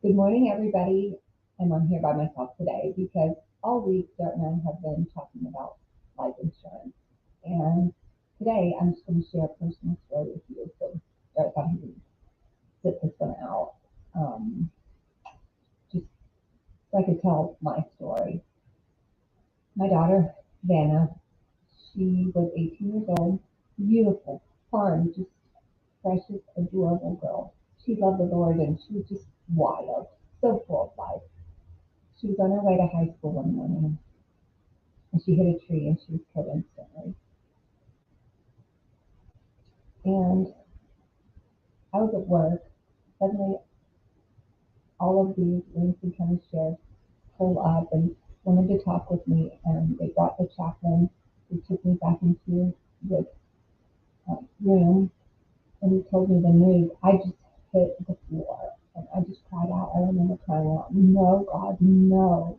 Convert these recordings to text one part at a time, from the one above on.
Good morning, everybody. I'm on here by myself today because all week Dart and I have been talking about life insurance. And today I'm just going to share a personal story with you. So Dart thought he would sit this one out just so I could tell my story. My daughter, Vanna, she was 18 years old, beautiful, fun, just precious, adorable girl. She loved the Lord and she was just wild, so full of life. She was on her way to high school one morning and she hit a tree and she was killed instantly. And I was at work. Suddenly, all of these Lincoln County sheriffs pulled up and wanted to talk with me, and they brought the chaplain. He took me back into the room, and he told me the news. I just hit the floor, and I just cried out. I remember crying out, "No, God, no!"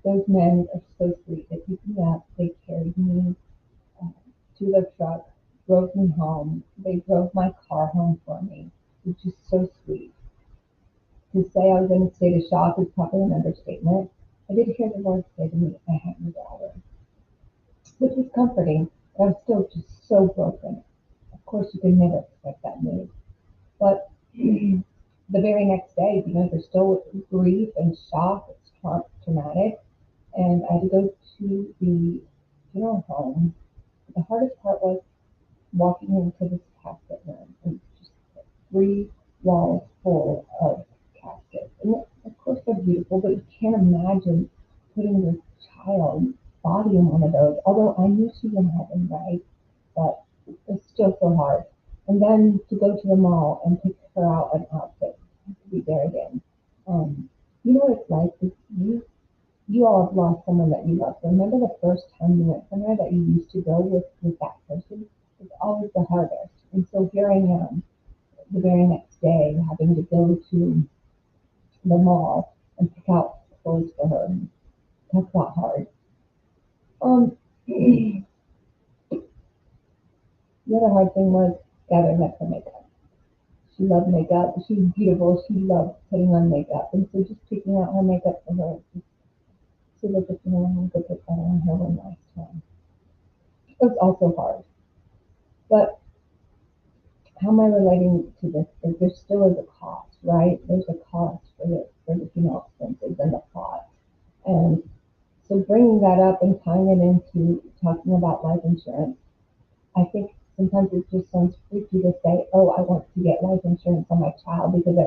Those men are so sweet. They picked me up. They carried me uh, to their truck, drove me home. They drove my car home for me, which is so sweet. To say I was in a state of shock is probably an understatement. I did hear the Lord say to me, "I have your daughter," which was comforting, but I was still just so broken. Of course, you can never expect that news. But the very next day, there's still grief and shock. It's traumatic. And I had to go to the funeral home. The hardest part was walking into this casket room and just three walls full of caskets. And of course they're beautiful, but you can't imagine putting your child's body in one of those. Although I knew she was in heaven, right? But it's still so hard. And then to go to the mall and pick her out an outfit to be there again. You know what it's like? You all have lost someone that you love. Remember the first time you went somewhere that you used to go with that person? It's always the hardest. And so here I am, the very next day, having to go to the mall and pick out clothes for her. That's not hard. The other hard thing was gathering up her makeup. She loved makeup. She's beautiful. She loved putting on makeup. And so just picking out her makeup for her, she looked at me and go put that on her one last time. It was also hard. But how am I relating to this? Is there still is a cost, right? There's a cost for the funeral expenses and the plot. And so bringing that up and tying it into talking about life insurance, I think sometimes it just sounds freaky to say, "Oh, I want to get life insurance on my child because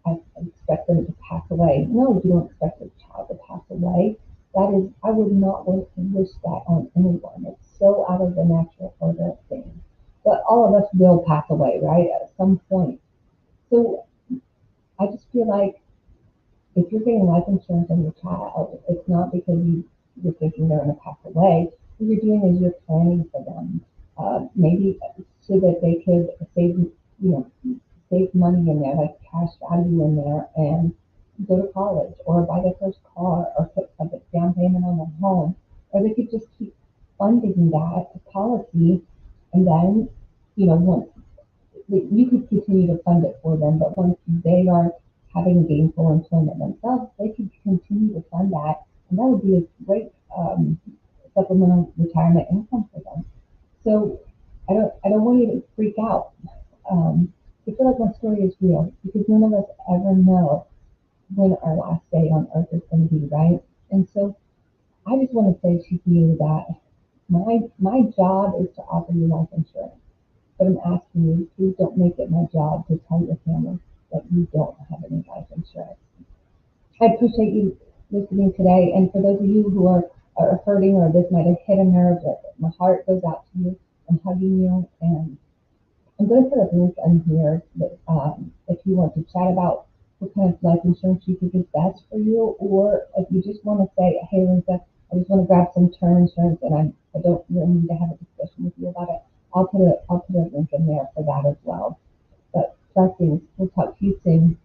I expect them to pass away." No, you don't expect your child to pass away. That is, I would not want to wish that on anyone. It's so out of the natural order of things. But all of us will pass away, right, at some point. So I just feel like if you're getting life insurance on your child, it's not because you're thinking they're going to pass away. What you're doing is you're planning for them, maybe so that they could save money in there, like cash value in there, and go to college or buy their first car or put a down payment on their home, or they could just keep funding that policy, and then once you could continue to fund it for them, but once they are having gainful employment themselves, they could continue to fund that, and that would be a great supplemental retirement income for them. So I don't want you to freak out. I feel like my story is real because none of us ever know when our last day on earth is going to be, right? And so I just want to say to you that my job is to offer you life insurance. But I'm asking you, please don't make it my job to tell your family that you don't have any life insurance. I appreciate you listening today. And for those of you who are hurting or this might have hit a nerve, that my heart goes out to you. I'm hugging you. And I'm going to put a link in here that if you want to chat about what kind of life insurance you think is best for you, or if you just want to say, "Hey, Lisa, I just want to grab some term insurance and I don't really need to have a discussion with you about it," I'll put a link in there for that as well. But blessings. We'll talk to you soon.